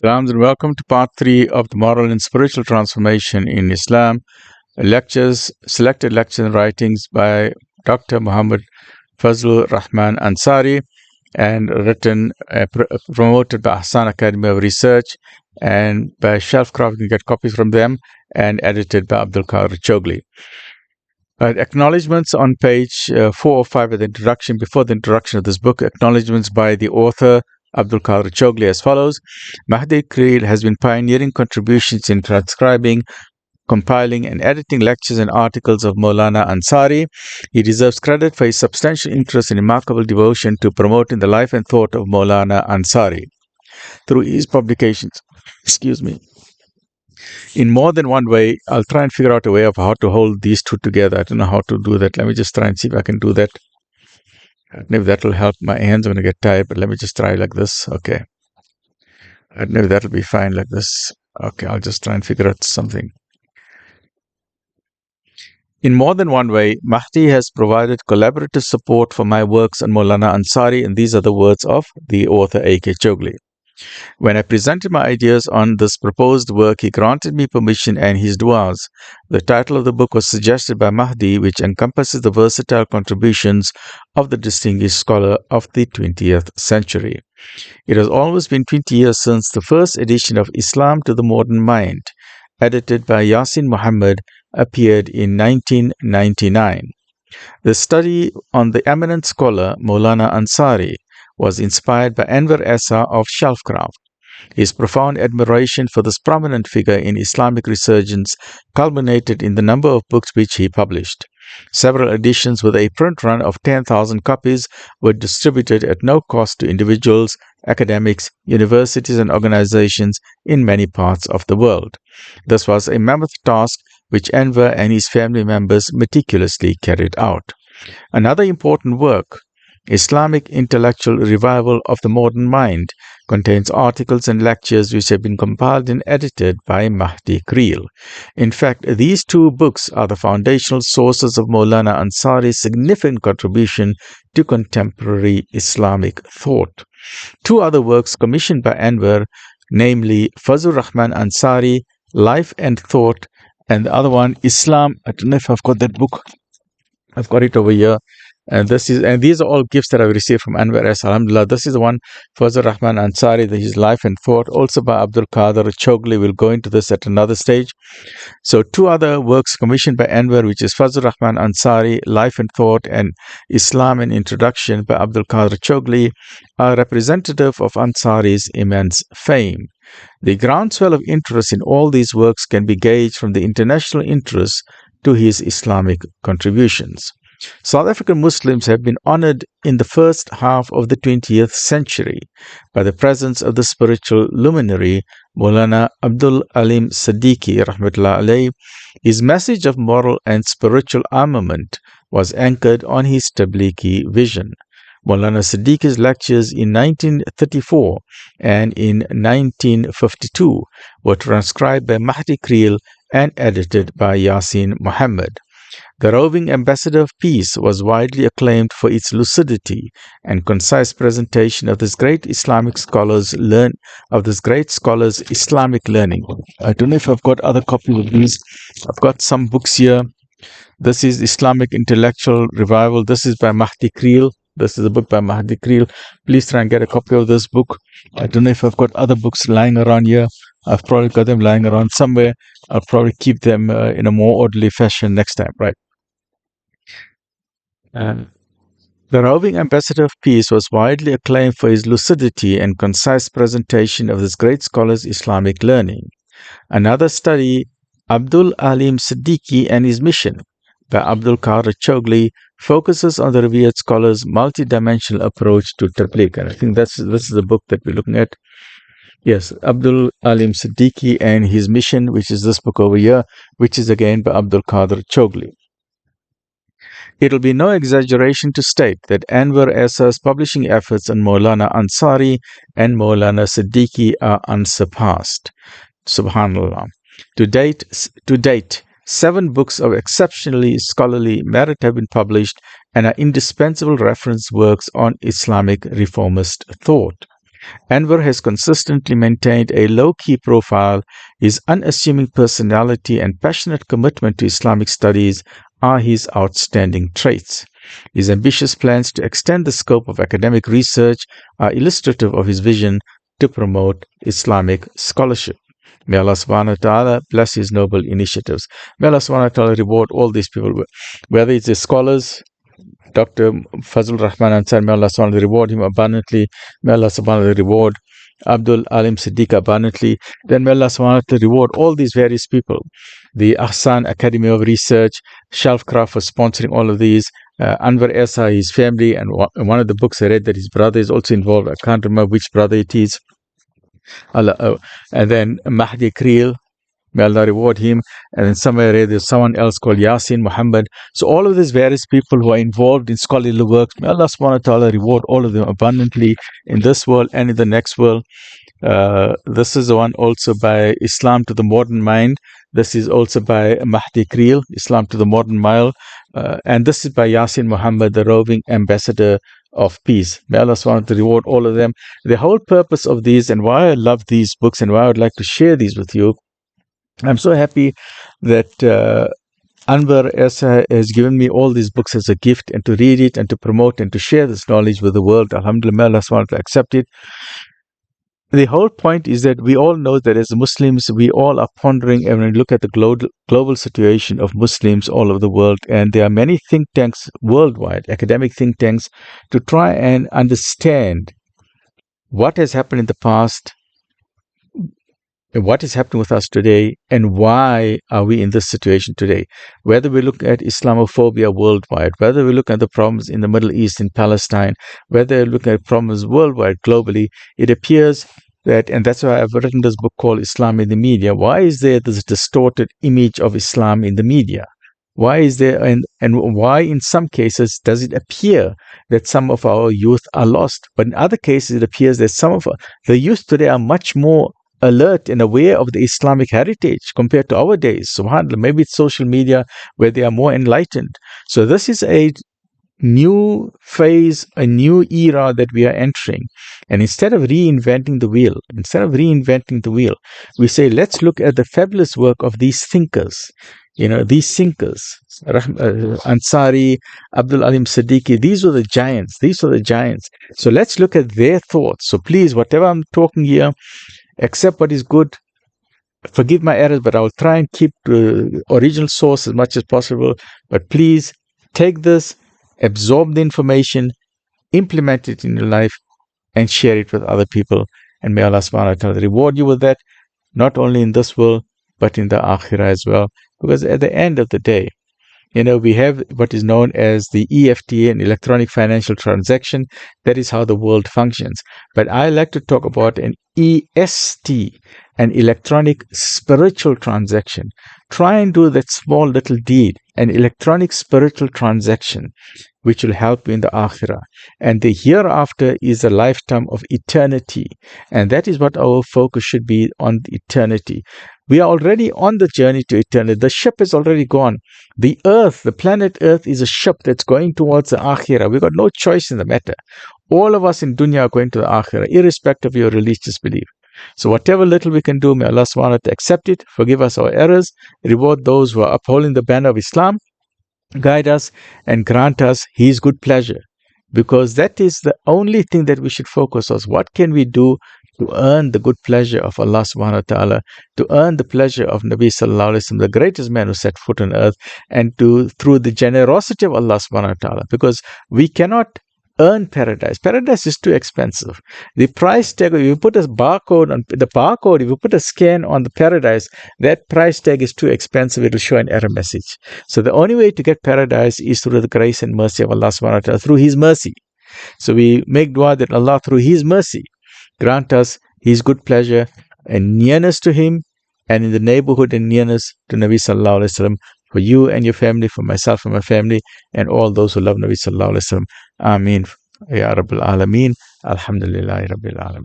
Salams and welcome to part 3 of the Moral and Spiritual Transformation in Islam. Selected lectures and writings by Dr. Muhammad Fazlur Rahman Ansari and promoted by Ahsan Academy of Research and by Shelvcraft. You can get copies from them, and edited by Abdul Choughley. Acknowledgments on page 4 or 5 of the introduction. Before the introduction of this book, acknowledgments by the author Abdul Choughley as follows. Mahdie Kriel has been pioneering contributions in transcribing, compiling and editing lectures and articles of Maulana Ansari. He deserves credit for his substantial interest and remarkable devotion to promoting the life and thought of Maulana Ansari through his publications. In more than one way. I'll try and figure out a way of how to hold these two together. I don't know how to do that. Let me just try and see if I can do that. I don't know if that will help. My hands are going to get tired, but let me just try like this. Okay. I don't know if that'll be fine like this. Okay, I'll just try and figure out something. In more than one way, Mahdie has provided collaborative support for my works on Maulana Ansari, and these are the words of the author A.K. Choughley. When I presented my ideas on this proposed work, he granted me permission and his du'as. The title of the book was suggested by Mahdie, which encompasses the versatile contributions of the distinguished scholar of the 20th century. It has always been 20 years since the first edition of Islam to the Modern Mind, edited by Yasin Muhammad, appeared in 1999. The study on the eminent scholar Maulana Ansari was inspired by Anwar Essa of Shelvcraft. His profound admiration for this prominent figure in Islamic resurgence culminated in the number of books which he published. Several editions with a print run of 10,000 copies were distributed at no cost to individuals, academics, universities and organizations in many parts of the world. This was a mammoth task which Anwar and his family members meticulously carried out. Another important work, Islamic Intellectual Revival of the Modern Mind, contains articles and lectures which have been compiled and edited by Mahdie Kriel. In fact, these two books are the foundational sources of Maulana Ansari's significant contribution to contemporary Islamic thought. Two other works commissioned by Anwar, namely Fazlur Rahman Ansari, Life and Thought, and the other one, Islam. I don't know if I've got that book. I've got it over here. And these are all gifts that I've received from Anwar S. Alhamdulillah. This is the one, Fazlur Rahman Ansari, his Life and Thought, also by Abdul Kader. Choughley will go into this at another stage. So two other works commissioned by Anwar, which is Fazlur Rahman Ansari, Life and Thought, and Islam and Introduction by Abdul Kader Choughley, are representative of Ansari's immense fame. The groundswell of interest in all these works can be gauged from the international interest to his Islamic contributions. South African Muslims have been honored in the first half of the 20th century by the presence of the spiritual luminary Maulana Abdul Alim Siddiqui Rah'ma'tul'laah. His message of moral and spiritual armament was anchored on his Tablighi vision. Maulana Siddiqui's lectures in 1934 and in 1952 were transcribed by Mahdie Kriel and edited by Yasin Muhammad. The roving ambassador of peace was widely acclaimed for its lucidity and concise presentation of this great scholar's Islamic learning. I don't know if I've got other copies of these. I've got some books here. This is Islamic Intellectual Revival. This is by Mahdie Kriel. This is a book by Mahdie Kriel. Please try and get a copy of this book. I don't know if I've got other books lying around here. I've probably got them lying around somewhere. I'll probably keep them in a more orderly fashion next time, right? The roving ambassador of peace was widely acclaimed for his lucidity and concise presentation of this great scholar's Islamic learning. Another study, Abdul Alim Siddiqui and his mission, by Abdul Kader Choughley, focuses on the revered scholar's multidimensional approach to tabligh. And I think this is the book that we're looking at. Yes, Abdul Alim Siddiqui and his mission, which is this book over here, which is again by Abdul Kader Choughley. It will be no exaggeration to state that Anwar Essa's publishing efforts on Maulana Ansari and Maulana Siddiqui are unsurpassed. Subhanallah. To date, 7 books of exceptionally scholarly merit have been published and are indispensable reference works on Islamic reformist thought. Anwar has consistently maintained a low-key profile. His unassuming personality and passionate commitment to Islamic studies are his outstanding traits. His ambitious plans to extend the scope of academic research are illustrative of his vision to promote Islamic scholarship. May Allah subhanahu wa ta'ala bless his noble initiatives. May Allah subhanahu wa ta'ala reward all these people, whether it's the scholars, Dr. Fazlur Rahman Ansari, may Allah subhanahu wa ta'ala reward him abundantly. May Allah subhanahu wa ta'ala reward Abdul Alim Siddiq abundantly. Then may Allah subhanahu wa ta'ala reward all these various people. The Ahsan Academy of Research, Shelvcraft for sponsoring all of these, Anwar Esa, his family, and one of the books I read that his brother is also involved. I can't remember which brother it is. And then Mahdie Kriel, may Allah reward him. And then somewhere I read there's someone else called Yasin Muhammad. So all of these various people who are involved in scholarly works, may Allah subhanahu wa ta'ala reward all of them abundantly in this world and in the next world. This is the one also by Islam to the Modern Mind. This is also by Mahdie Kriel, Islam to the Modern Mind. And this is by Yasin Muhammad, the roving ambassador of peace. May Allah subhanahu wa ta'ala reward all of them. The whole purpose of these and why I love these books and why I would like to share these with you, I'm so happy that Anwar Esa has given me all these books as a gift, and to read it and to promote and to share this knowledge with the world. Alhamdulillah, may Allah subhanahu wa ta'ala accept it. The whole point is that we all know that as Muslims, we all are pondering and we look at the global situation of Muslims all over the world, and there are many think tanks worldwide, academic think tanks, to try and understand what has happened in the past, what is happening with us today, and why are we in this situation today. Whether we look at Islamophobia worldwide, whether we look at the problems in the Middle East, in Palestine, whether we look at problems worldwide, globally, it appears that, and that's why I've written this book called Islam in the Media. Why is there this distorted image of Islam in the media? Why is there, and why in some cases does it appear that some of our youth are lost, but in other cases it appears that some of the youth today are much more alert and aware of the Islamic heritage compared to our days. SubhanAllah, maybe it's social media where they are more enlightened. So this is a new phase, a new era that we are entering. And instead of reinventing the wheel, we say, let's look at the fabulous work of these thinkers. These thinkers, Ansari, Abdul Alim Siddiqui, these were the giants. So let's look at their thoughts. So please, whatever I'm talking here, accept what is good, forgive my errors, but I will try and keep the original source as much as possible. But please take this, absorb the information, implement it in your life, and share it with other people. And may Allah subhanahu wa ta'ala reward you with that, not only in this world, but in the akhirah as well. Because at the end of the day, we have what is known as the EFTA, an electronic financial transaction. That is how the world functions. But I like to talk about an EST, an electronic spiritual transaction. Try and do that small little deed, an electronic spiritual transaction, which will help you in the akhirah. And the hereafter is a lifetime of eternity. And that is what our focus should be on, eternity. We are already on the journey to eternity. The ship has already gone. The earth, the planet Earth, is a ship that's going towards the akhirah. We've got no choice in the matter. All of us in dunya are going to the akhirah, irrespective of your religious belief. So whatever little we can do, may Allah subhanahu wa ta'ala accept it, forgive us our errors, reward those who are upholding the banner of Islam, guide us and grant us His good pleasure. Because that is the only thing that we should focus on. What can we do to earn the good pleasure of Allah subhanahu wa ta'ala, to earn the pleasure of Nabi sallallahu alayhi wa sallam, the greatest man who set foot on earth, and through the generosity of Allah subhanahu wa ta'ala. Because we cannot earn paradise. Paradise is too expensive. The price tag, if you put a barcode on the barcode, if you put a scan on the paradise, that price tag is too expensive. It will show an error message. So the only way to get paradise is through the grace and mercy of Allah subhanahu wa ta'ala, through His mercy. So we make dua that Allah, through His mercy, grant us His good pleasure and nearness to Him, and in the neighborhood and nearness to Nabi sallallahu alayhi wa sallam, for you and your family, for myself and my family, and all those who love Nabi sallallahu alayhi wa sallam. Ameen. Ya Rabbil Alameen. Alhamdulillahi Rabbil Alameen.